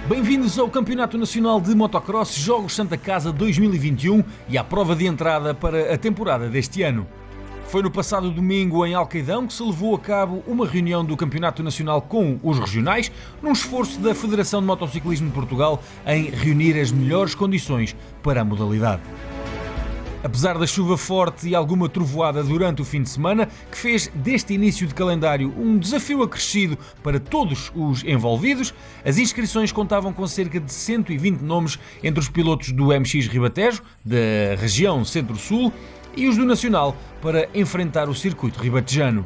Bem-vindos ao Campeonato Nacional de Motocross Jogos Santa Casa 2021 e à prova de entrada para a temporada deste ano. Foi no passado domingo em Alcaidão que se levou a cabo uma reunião do Campeonato Nacional com os regionais, num esforço da Federação de Motociclismo de Portugal em reunir as melhores condições para a modalidade. Apesar da chuva forte e alguma trovoada durante o fim de semana, que fez deste início de calendário um desafio acrescido para todos os envolvidos, as inscrições contavam com cerca de 120 nomes entre os pilotos do MX Ribatejo, da região Centro-Sul, e os do Nacional, para enfrentar o circuito ribatejano.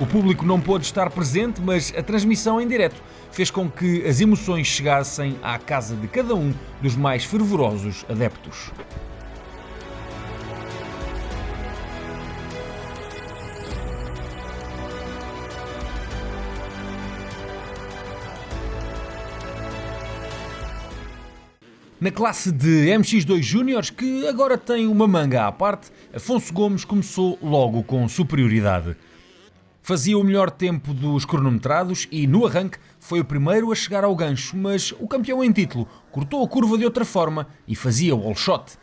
O público não pôde estar presente, mas a transmissão em direto fez com que as emoções chegassem à casa de cada um dos mais fervorosos adeptos. Na classe de MX2 Júniores, que agora tem uma manga à parte, Afonso Gomes começou logo com superioridade. Fazia o melhor tempo dos cronometrados e, no arranque, foi o primeiro a chegar ao gancho, mas o campeão em título cortou a curva de outra forma e fazia o all shot.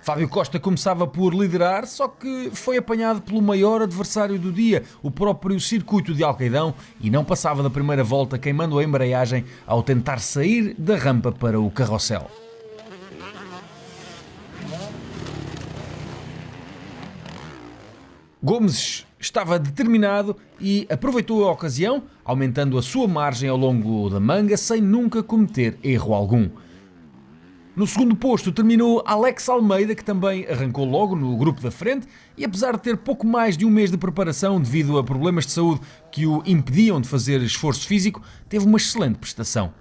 Fábio Costa começava por liderar, só que foi apanhado pelo maior adversário do dia, o próprio circuito de Alcaidão, e não passava da primeira volta, queimando a embreagem ao tentar sair da rampa para o carrossel. Gomes estava determinado e aproveitou a ocasião, aumentando a sua margem ao longo da manga, sem nunca cometer erro algum. No segundo posto terminou Alex Almeida, que também arrancou logo no grupo da frente e, apesar de ter pouco mais de um mês de preparação devido a problemas de saúde que o impediam de fazer esforço físico, teve uma excelente prestação.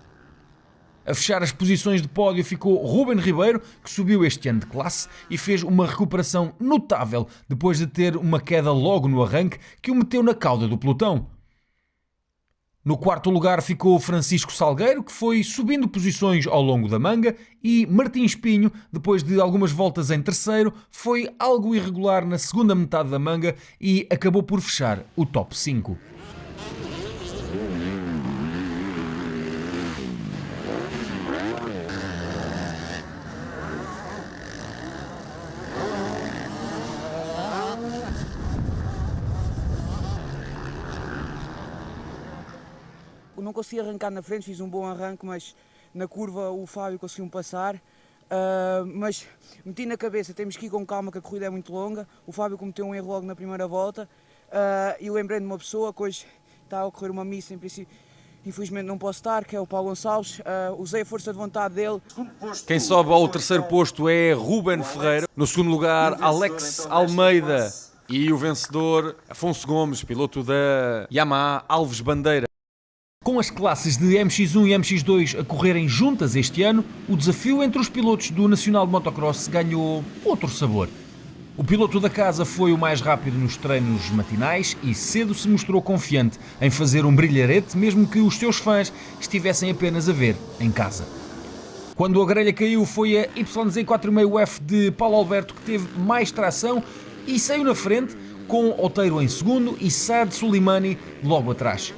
A fechar as posições de pódio ficou Ruben Ribeiro, que subiu este ano de classe e fez uma recuperação notável depois de ter uma queda logo no arranque que o meteu na cauda do pelotão. No quarto lugar ficou Francisco Salgueiro, que foi subindo posições ao longo da manga, e Martins Pinho, depois de algumas voltas em terceiro, foi algo irregular na segunda metade da manga e acabou por fechar o top 5. Não consegui arrancar na frente, fiz um bom arranque, mas na curva o Fábio conseguiu-me passar. Mas meti na cabeça, temos que ir com calma, que a corrida é muito longa. O Fábio cometeu um erro logo na primeira volta e lembrei de uma pessoa que hoje está a ocorrer uma missa, em princípio, infelizmente não posso estar, que é o Paulo Gonçalves. Usei a força de vontade dele. Quem sobe ao terceiro posto é Ruben Ferreira. No segundo lugar, Alex Almeida. E o vencedor, Afonso Gomes, piloto da Yamaha Alves Bandeira. Com as classes de MX1 e MX2 a correrem juntas este ano, o desafio entre os pilotos do Nacional de Motocross ganhou outro sabor. O piloto da casa foi o mais rápido nos treinos matinais e cedo se mostrou confiante em fazer um brilharete, mesmo que os seus fãs estivessem apenas a ver em casa. Quando a grelha caiu, foi a YZ45F de Paulo Alberto que teve mais tração e saiu na frente, com Oteiro em segundo e Saad Sulimani logo atrás.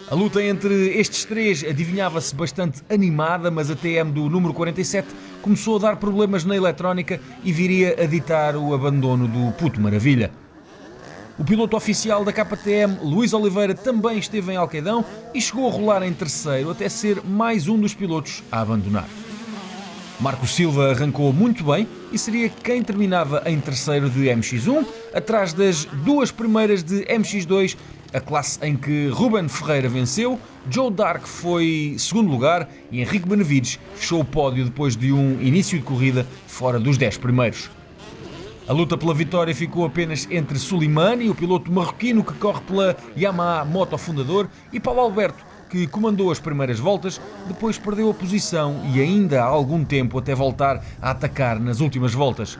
A luta entre estes três adivinhava-se bastante animada, mas a TM do número 47 começou a dar problemas na eletrónica e viria a ditar o abandono do Puto Maravilha. O piloto oficial da KTM, Luís Oliveira, também esteve em Alcaidão e chegou a rolar em terceiro, até ser mais um dos pilotos a abandonar. Marco Silva arrancou muito bem e seria quem terminava em terceiro de MX1, atrás das duas primeiras de MX2, a classe em que Ruben Ferreira venceu. Joe Dark foi segundo lugar e Henrique Benevides fechou o pódio depois de um início de corrida fora dos 10 primeiros. A luta pela vitória ficou apenas entre Sulimani, o piloto marroquino que corre pela Yamaha Moto Fundador, e Paulo Alberto, que comandou as primeiras voltas, depois perdeu a posição e ainda há algum tempo até voltar a atacar nas últimas voltas.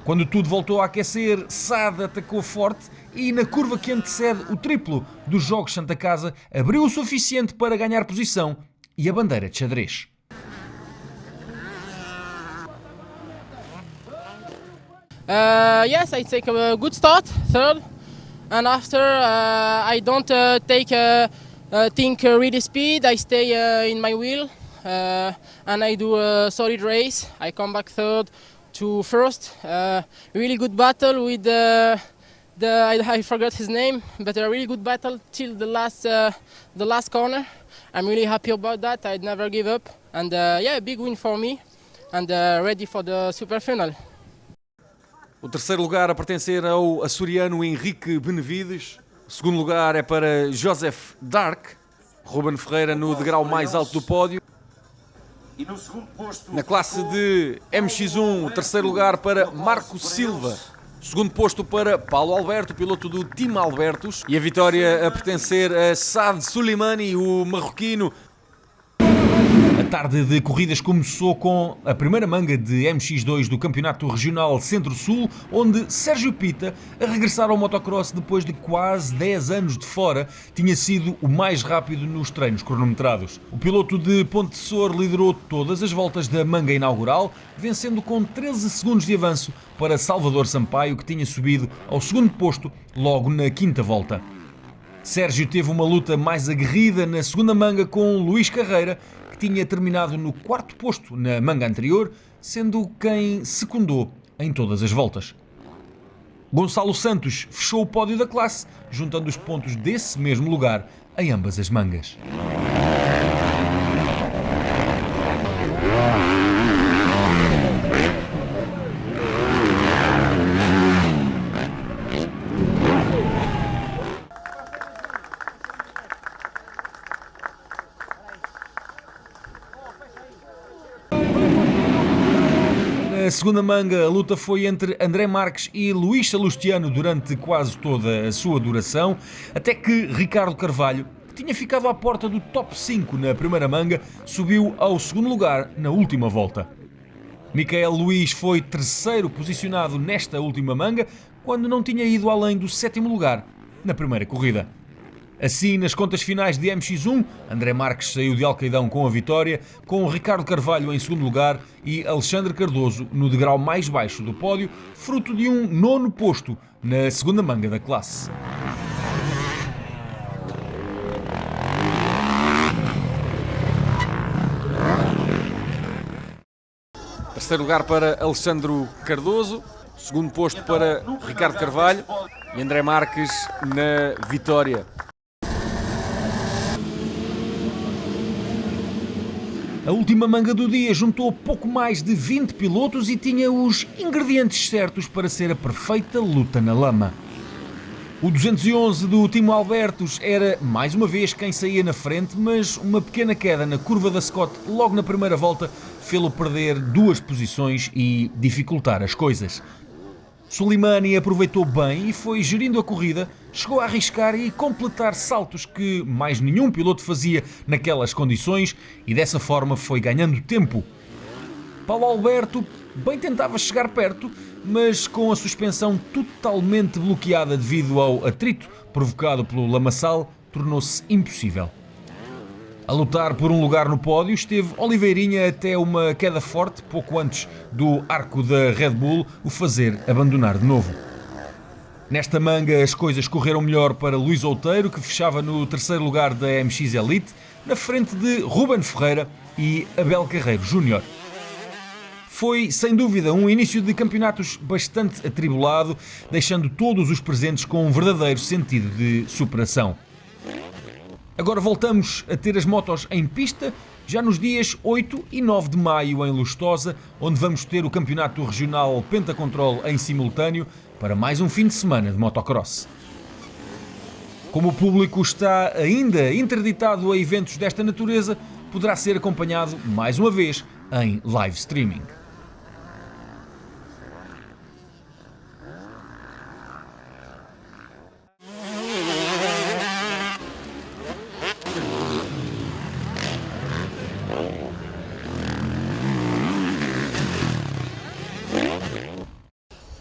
Quando tudo voltou a aquecer, Saad atacou forte e na curva que antecede o triplo dos Jogos Santa Casa abriu o suficiente para ganhar posição e a bandeira de xadrez. Yes, I take a good start, third, and after I don't take think really speed. I stay in my wheel and I do a solid race. I come back third to first. Really good battle with I forgot his name, but a really good battle till the last corner. I'm really happy about that. I'd never give up, and yeah, a big win for me, and ready for the super final. O terceiro lugar a pertencer ao açoriano Henrique Benevides. O segundo lugar é para Joseph Dark. Ruben Ferreira no degrau mais alto do pódio. Na classe de MX1, o terceiro lugar para Marco Silva. Segundo posto para Paulo Alberto, piloto do Team Albertus. E a vitória a pertencer a Saad Suleimani, o marroquino. A tarde de corridas começou com a primeira manga de MX2 do Campeonato Regional Centro-Sul, onde Sérgio Pita, a regressar ao motocross depois de quase 10 anos de fora, tinha sido o mais rápido nos treinos cronometrados. O piloto de Ponte de Sor liderou todas as voltas da manga inaugural, vencendo com 13 segundos de avanço para Salvador Sampaio, que tinha subido ao segundo posto logo na quinta volta. Sérgio teve uma luta mais aguerrida na segunda manga com Luís Carreira, que tinha terminado no quarto posto na manga anterior, sendo quem secundou em todas as voltas. Gonçalo Santos fechou o pódio da classe, juntando os pontos desse mesmo lugar em ambas as mangas. Na segunda manga, a luta foi entre André Marques e Luís Salustiano durante quase toda a sua duração, até que Ricardo Carvalho, que tinha ficado à porta do top 5 na primeira manga, subiu ao segundo lugar na última volta. Micael Luís foi terceiro posicionado nesta última manga, quando não tinha ido além do sétimo lugar na primeira corrida. Assim, nas contas finais de MX1, André Marques saiu de Alcaidão com a vitória, com Ricardo Carvalho em segundo lugar e Alexandre Cardoso no degrau mais baixo do pódio, fruto de um nono posto na segunda manga da classe. Terceiro lugar para Alexandre Cardoso. Segundo posto para Ricardo Carvalho e André Marques na vitória. A última manga do dia juntou pouco mais de 20 pilotos e tinha os ingredientes certos para ser a perfeita luta na lama. O 211 do Team Albertus era mais uma vez quem saía na frente, mas uma pequena queda na curva da Scott logo na primeira volta fê-lo perder 2 posições e dificultar as coisas. Suleimani aproveitou bem e foi gerindo a corrida, chegou a arriscar e completar saltos que mais nenhum piloto fazia naquelas condições e dessa forma foi ganhando tempo. Paulo Alberto bem tentava chegar perto, mas com a suspensão totalmente bloqueada devido ao atrito provocado pelo lamaçal, tornou-se impossível. A lutar por um lugar no pódio esteve Oliveirinha até uma queda forte, pouco antes do arco da Red Bull o fazer abandonar de novo. Nesta manga as coisas correram melhor para Luís Outeiro, que fechava no terceiro lugar da MX Elite, na frente de Ruben Ferreira e Abel Carreiro Júnior. Foi, sem dúvida, um início de campeonatos bastante atribulado, deixando todos os presentes com um verdadeiro sentido de superação. Agora voltamos a ter as motos em pista, já nos dias 8 e 9 de maio em Lustosa, onde vamos ter o campeonato regional Pentacontrol em simultâneo para mais um fim de semana de motocross. Como o público está ainda interditado a eventos desta natureza, poderá ser acompanhado mais uma vez em live streaming.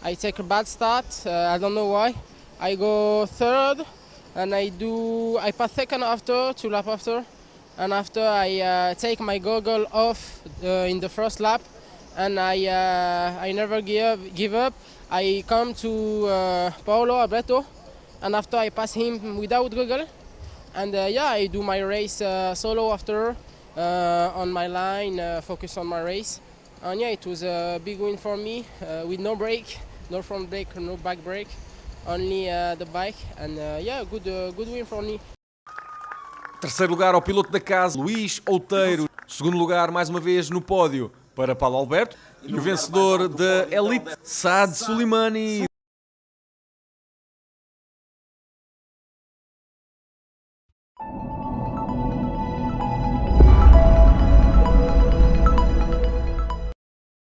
I take a bad start, I don't know why. I go third and I pass second after, 2 laps after. And after I take my goggle off in the first lap and I never give up. I come to Paulo Alberto and after I pass him without goggle And yeah, I do my race solo after on my line, focus on my race. And yeah, it was a big win for me with no brake, no front brake, no back brake, only the bike. And yeah, good win for me. Terceiro lugar ao piloto da casa, Luís Outeiro. Segundo lugar, mais uma vez no pódio, para Paulo Alberto. E o vencedor da Elite, Saad Sulimani.